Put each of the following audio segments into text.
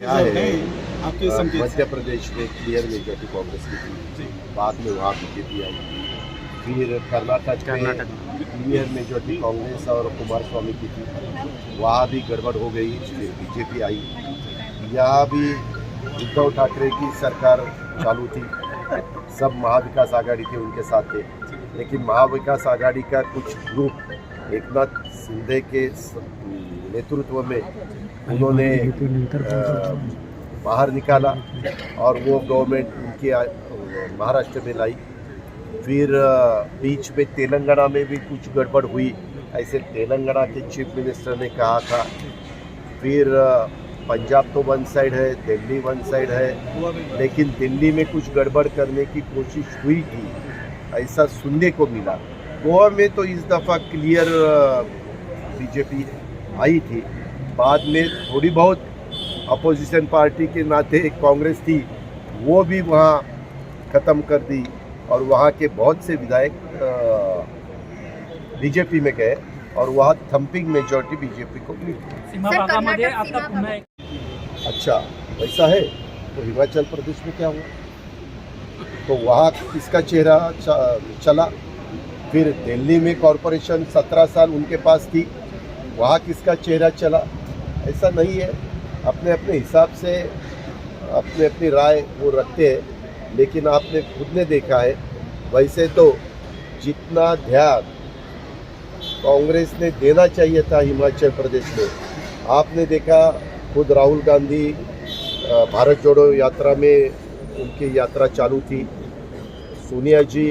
क्या है आपके संकेत मध्य प्रदेश में क्लियर मेजॉरिटी कांग्रेस की थी, बाद में वहाँ बीजेपी आई। फिर कर्नाटक में क्लियर मेजॉरिटी कांग्रेस और कुमार स्वामी की थी, वहाँ भी गड़बड़ हो गई, फिर बीजेपी आई। यहाँ भी उद्धव ठाकरे की सरकार चालू थी, सब महाविकास आघाड़ी के उनके साथ थे, लेकिन महाविकास आघाड़ी का कुछ ग्रुप एकनाथ शिंदे के नेतृत्व में उन्होंने बाहर निकाला और वो गवर्नमेंट उनके महाराष्ट्र में लाई। फिर बीच में तेलंगाना में भी कुछ गड़बड़ हुई, ऐसे तेलंगाना के चीफ मिनिस्टर ने कहा था। फिर पंजाब तो वन साइड है, दिल्ली वन साइड है, लेकिन दिल्ली में कुछ गड़बड़ करने की कोशिश हुई थी, ऐसा सुनने को मिला। गोवा में तो इस दफ़ा क्लियर बीजेपी आई थी, बाद में थोड़ी बहुत अपोजिशन पार्टी के नाते एक कांग्रेस थी, वो भी वहाँ ख़त्म कर दी और वहाँ के बहुत से विधायक बीजेपी में गए और वहाँ थम्पिंग मेजॉरिटी बीजेपी को मिली। अच्छा, वैसा है तो हिमाचल प्रदेश में क्या हुआ? तो वहाँ किसका चेहरा चला? फिर दिल्ली में कॉरपोरेशन 17 साल उनके पास थी, वहाँ किसका चेहरा चला? ऐसा नहीं है, अपने अपने हिसाब से अपने अपनी राय वो रखते हैं, लेकिन आपने खुद ने देखा है वैसे तो जितना ध्यान कांग्रेस ने देना चाहिए था हिमाचल प्रदेश में, आपने देखा खुद राहुल गांधी भारत जोड़ो यात्रा में उनकी यात्रा चालू थी, सोनिया जी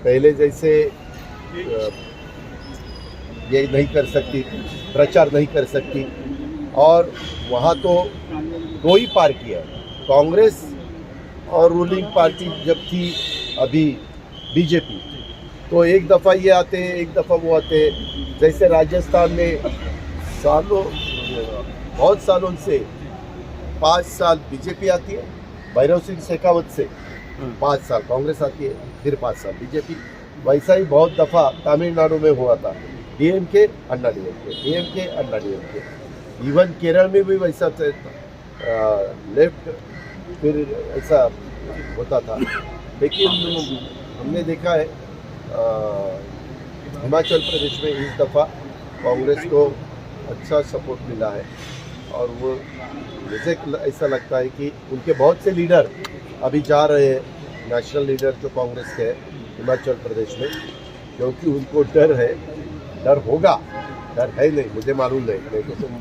पहले जैसे ये नहीं कर सकती, प्रचार नहीं कर सकती, और वहाँ तो दो ही पार्टी है, कांग्रेस और रूलिंग पार्टी जब थी अभी बीजेपी, तो एक दफ़ा ये आते हैं एक दफ़ा वो आते हैं। जैसे राजस्थान में बहुत सालों से 5 साल बीजेपी आती है, भैरव सिंह शेखावत से 5 साल कांग्रेस आती है, फिर 5 साल बीजेपी। वैसा ही बहुत दफ़ा तमिलनाडु में हुआ था, डीएमके अन्ना डीएमके, डीएमके अन्ना डीएमके। इवन केरल में भी वैसा लेफ्ट फिर ऐसा होता था, लेकिन हमने देखा है हिमाचल प्रदेश में इस दफ़ा कांग्रेस को अच्छा सपोर्ट मिला है और वो मुझे ऐसा लगता है कि उनके बहुत से लीडर अभी जा रहे हैं, नेशनल लीडर जो कांग्रेस के हैं हिमाचल प्रदेश में, क्योंकि उनको डर है, डर होगा, डर है नहीं मुझे मालूम नहीं तो तुम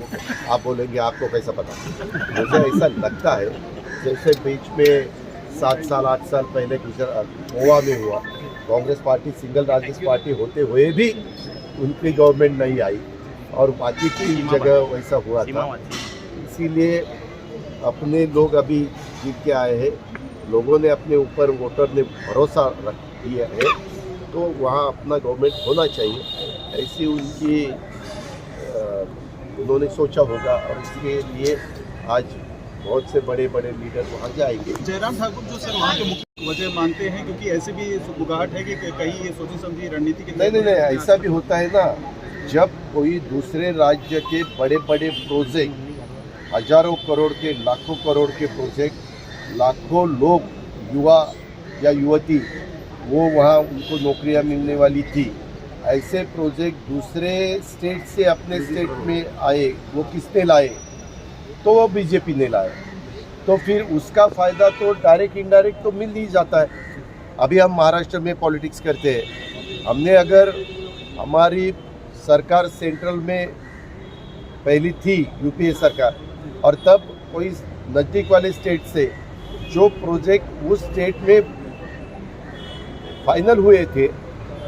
आप बोलेंगे आपको कैसा पता। मुझे ऐसा लगता है जैसे बीच में 7 साल 8 साल पहले गोवा में हुआ, कांग्रेस पार्टी सिंगल राज्य पार्टी होते हुए भी उनकी गवर्नमेंट नहीं आई और बाकी की जगह वैसा हुआ था। इसीलिए अपने लोग अभी जीत के आए हैं, लोगों ने अपने ऊपर वोटर ने भरोसा रख दिया है, तो वहाँ अपना गवर्नमेंट होना चाहिए, ऐसी उनकी उन्होंने सोचा होगा और इसके लिए आज बहुत से बड़े बड़े लीडर वहाँ जाएंगे। जयराम ठाकुर जो सर वहाँ के मुख्य वजह मानते हैं, क्योंकि ऐसे भी गुगाहट है कि कहीं ये सोची समझी रणनीति के नहीं ऐसा भी होता है ना, जब कोई दूसरे राज्य के बड़े बड़े प्रोजेक्ट, हजारों करोड़ के लाखों करोड़ के प्रोजेक्ट, लाखों लोग युवा या युवती वो वहाँ उनको नौकरियाँ मिलने वाली थी, ऐसे प्रोजेक्ट दूसरे स्टेट से अपने स्टेट में आए, वो किसने लाए? तो वो बीजेपी ने लाया, तो फिर उसका फ़ायदा तो डायरेक्ट इनडायरेक्ट तो मिल ही जाता है। अभी हम महाराष्ट्र में पॉलिटिक्स करते हैं, हमने अगर हमारी सरकार सेंट्रल में पहली थी यूपीए सरकार, और तब कोई नज़दीक वाले स्टेट से जो प्रोजेक्ट उस स्टेट में फाइनल हुए थे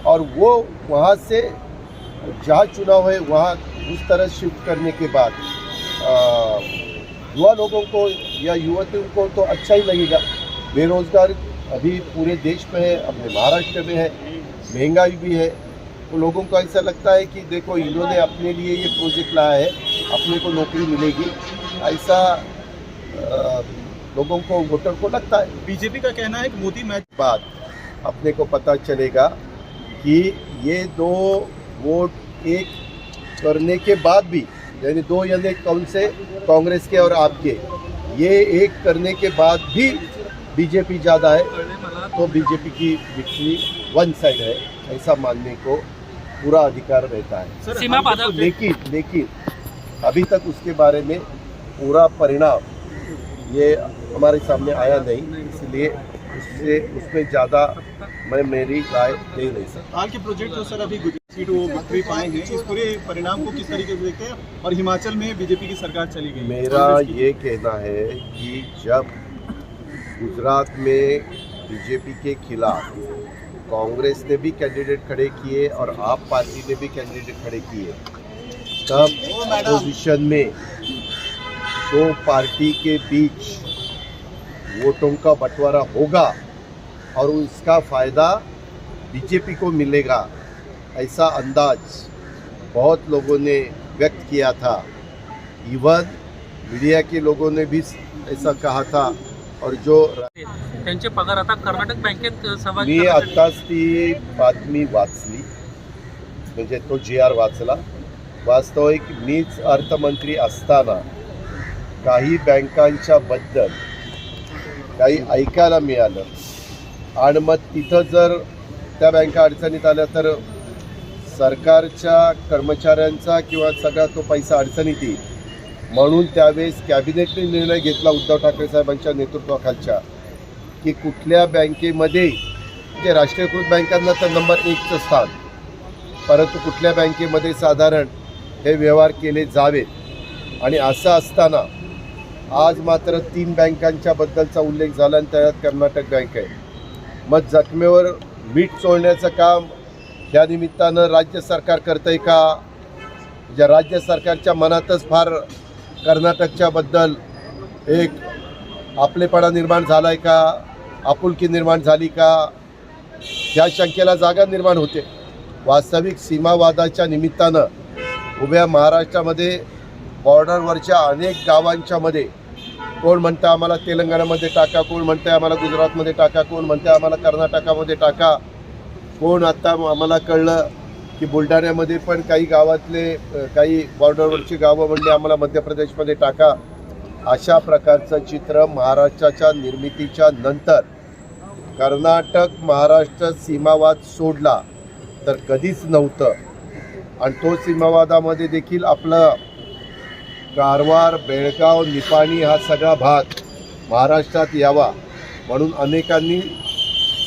और वो वहाँ से जहाँ चुनाव है वहाँ उस तरह शिफ्ट करने के बाद युवा लोगों को या युवतियों को तो अच्छा ही लगेगा। बेरोजगार अभी पूरे देश में है, अपने महाराष्ट्र में है, महंगाई भी है, तो लोगों को ऐसा लगता है कि देखो इन्होंने अपने लिए ये प्रोजेक्ट लाया है, अपने को नौकरी मिलेगी, ऐसा लोगों को वोटर को लगता है। बीजेपी का कहना है कि मोदी मैच बाद अपने को पता चलेगा कि ये दो वोट एक करने के बाद भी, यानी 2 यानी कौन से, कांग्रेस के और आपके, ये एक करने के बाद भी बीजेपी ज़्यादा है तो बीजेपी की विक्ट्री वन साइड है, ऐसा मानने को पूरा अधिकार रहता है। सर सीमा बाधा लेकिन अभी तक उसके बारे में पूरा परिणाम ये हमारे सामने आया नहीं, इसलिए उसमें ज़्यादा मैं मेरी राय दे नहीं सकता। हाल के प्रोजेक्ट जो सर अभी गुजरात सीट वो विक्ट्री पाए हैं, इस पूरे परिणाम को किस तरीके से देखते हैं और हिमाचल में बीजेपी की सरकार चली गई? मेरा ये कहना है कि जब गुजरात में बीजेपी के खिलाफ कांग्रेस ने भी कैंडिडेट खड़े किए और आप पार्टी ने भी कैंडिडेट खड़े किए, तब अपोजिशन में दो पार्टी के बीच वोटों का बंटवारा होगा और उसका फ़ायदा बीजेपी को मिलेगा, ऐसा अंदाज बहुत लोगों ने व्यक्त किया था। इवन मीडिया के लोगों ने भी ऐसा कहा था। और जो त्यांचे पगार आता कर्नाटक बँकेत सहभागी मी आत्ताच ती बातमी वाचली, म्हणजे तो GR वाचला। वास्तविक मीच अर्थमंत्री असताना काही बँकांच्या बद्दल काही ऐकायला मिळालं आणि मग तिथं जर त्या बँका अडचणीत आल्या तर सरकारच्या कर्मचाऱ्यांचा किंवा सगळा तो पैसा अडचणीत येईल, म्हणून त्यावेळेस कॅबिनेटने निर्णय घेतला उद्धव ठाकरे साहेबांच्या नेतृत्वाखालच्या की कुठल्या बँकेमध्ये जे राष्ट्रीयकृत बँकांना तर नंबर 1चं स्थान, परंतु कुठल्या बँकेमध्ये साधारण हे व्यवहार केले जावेत। आणि असं असताना आज मात्र 3 बँकांच्या बद्दलचा उल्लेख झाला आणि त्यात कर्नाटक बँक आहे। मग जखमेवर मीठ चोळण्याचं काम या निमित्तानं राज्य सरकार करतंय का? ज्या राज्य सरकारच्या मनातच फार कर्नाटकच्या बद्दल एक आपलेपणा निर्माण झाला आहे का, आपुलकी निर्माण झाली का, या शंकेला जागा निर्माण होते। वास्तविक सीमावादाच्या निमित्तानं उभ्या महाराष्ट्रामध्ये बॉर्डरवरच्या अनेक गावांच्या मध्ये कोण म्हणतं आम्हाला तेलंगणामध्ये टाका, कोण म्हणतं आम्हाला गुजरातमध्ये टाका, कोण म्हणतं आम्हाला कर्नाटकामध्ये टाका, कोण आता आम्हाला कळलं की बुलढाण्यामध्ये पण काही गावातले काही बॉर्डरवरची गावं म्हणले आम्हाला मध्य प्रदेशमध्ये टाका। अशा प्रकारचं चित्र महाराष्ट्राच्या निर्मितीच्या नंतर कर्नाटक महाराष्ट्र सीमावाद सोडला तर कधीच नव्हतं। आणि तो सीमावादामध्ये देखील आपलं कारवार, बेळगाव, निपाणी हा सगळा भाग महाराष्ट्रात यावा म्हणून अनेकांनी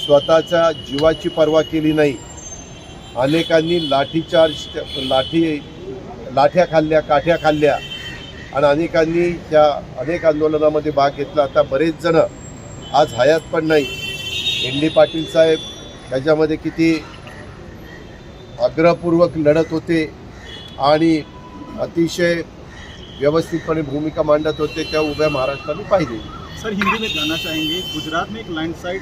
स्वतःच्या जीवाची पर्वा केली नाही। अनेकांनी लाठ्या खाल्ल्या, काठ्या खाल्ल्या आणि अनेकांनी त्या अनेक आंदोलनामध्ये भाग घेतला। आता बरेच जण आज हयात पण नाही। एन डी पाटील साहेब त्याच्यामध्ये किती आग्रहपूर्वक लढत होते आणि अतिशय व्यवस्थितपणे भूमिका मांडत होते, त्या उभ्या महाराष्ट्राने पाहिजे। सर हिंदी में जानना चाहेंगे, गुजरात में एक लँडस्लाइड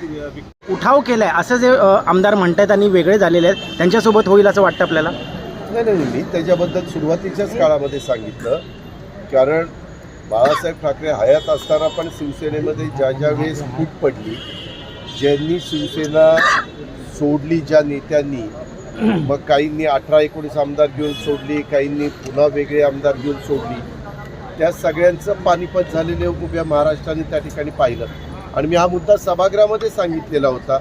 उठाव केलाय असं जे आमदार म्हणतात आणि वेगळे झालेले आहेत त्यांच्यासोबत होईल असं वाटतं आपल्याला? नाही, मी त्याच्याबद्दल सुरुवातीच्याच काळामध्ये सांगितलं, कारण बाळासाहेब ठाकरे हयात असताना पण शिवसेनेमध्ये ज्या वेळेस फूट पडली, ज्यांनी शिवसेना सोडली ज्या नेत्यांनी, मग काहींनी 18-19 आमदार घेऊन सोडली, काहींनी पुन्हा वेगळे आमदार घेऊन सोडली, त्या सगळ्यांचं पानिपत झालेले उभ्या महाराष्ट्राने त्या ठिकाणी पाहिलं। आणि मी हा मुद्दा सभागृहामध्ये सांगितलेला होता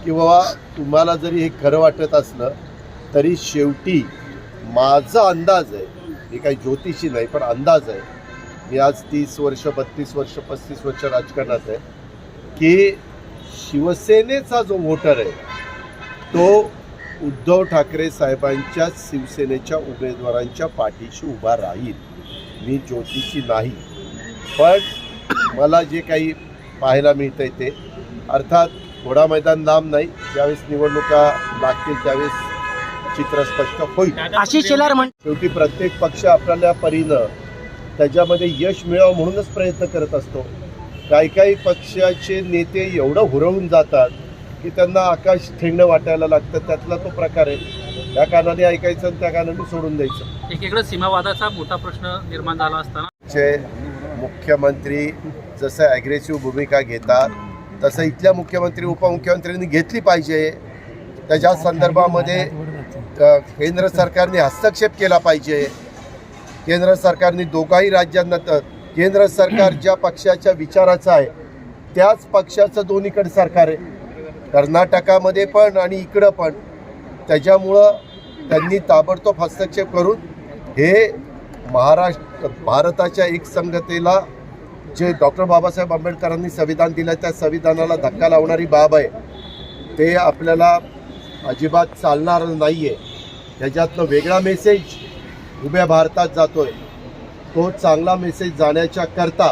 की बाबा तुम्हाला जरी हे खरं वाटत असलं तरी शेवटी माझा अंदाज आहे, हे काही ज्योतिषी नाही पण अंदाज आहे, मी आज 30 वर्ष 32 वर्ष 35 वर्ष राजकारणात आहे, की शिवसेनेचा जो वोटर आहे तो उद्धव ठाकरे साहेबांच्या शिवसेनेच्या उमेदवारांच्या पाठीशी उभा राहील। मी ज्योतिषी नाही, पण मला जे काही पाहायला मिळतंय ते, अर्थात थोडा मैदान लांब नाही, ज्यावेळेस निवडणुका लागतील त्यावेळेस चित्र स्पष्ट होईल। आशिष शेलार शेवटी प्रत्येक पक्ष आपल्या परीनं त्याच्यामध्ये यश मिळावं म्हणूनच प्रयत्न करत असतो। काही पक्षाचे नेते एवढं हुरवून जातात की त्यांना आकाश ठेंगणं वाटायला लागतं, त्यातला तो प्रकार आहे। त्या कारणाने ऐकायचं आणि त्या कारणाने सोडून द्यायचं। एकीकडे सीमावादाचा मोठा प्रश्न निर्माण झाला असताना मुख्यमंत्री जसं ॲग्रेसिव्ह भूमिका घेतात तसं इथल्या मुख्यमंत्री उपमुख्यमंत्र्यांनी घेतली पाहिजे। त्याच्या संदर्भामध्ये केंद्र सरकारने हस्तक्षेप केला पाहिजे। केंद्र सरकारने दोघाही राज्यांना केंद्र सरकार ज्या पक्षाच्या विचाराचं आहे त्याच पक्षाचं दोन्हीकडे सरकार आहे, कर्नाटकामध्ये पण आणि इकडं पण. त्याच्यामुळं त्यांनी ताबडतोब हस्तक्षेप करून हे भारताच्या एकसंघतेला जे डॉक्टर बाबासाहेब आंबेडकरांनी संविधान दिलं त्या संविधानाला धक्का लावणारी बाब आहे, ते आपल्याला अजिबात चालणार नाही आहे. त्याच्यातनं वेगळा मेसेज उभ्या भारतात जातोय. तो चांगला मेसेज जाण्याच्या करता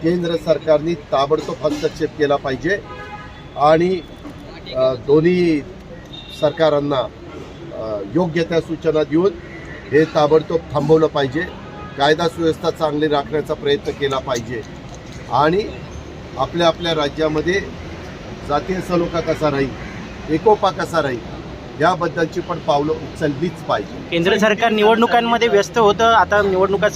केंद्र सरकारने ताबडतोब हस्तक्षेप केला पाहिजे आणि दोन्ही सरकारांना योग्य त्या सूचना देऊन हे ताबडतोब थांबवलं पाहिजे. कायदा सुव्यवस्था चांगली राखण्याचा प्रयत्न केला पाहिजे आणि आपल्या आपल्या राज्यामध्ये जातीय सलोखा कसा राहील, एकोपा कसा राहील याबद्दलची पण पावलं उचललीच पाहिजे. केंद्र सरकार निवडणुकांमध्ये व्यस्त होतं, आता निवडणुका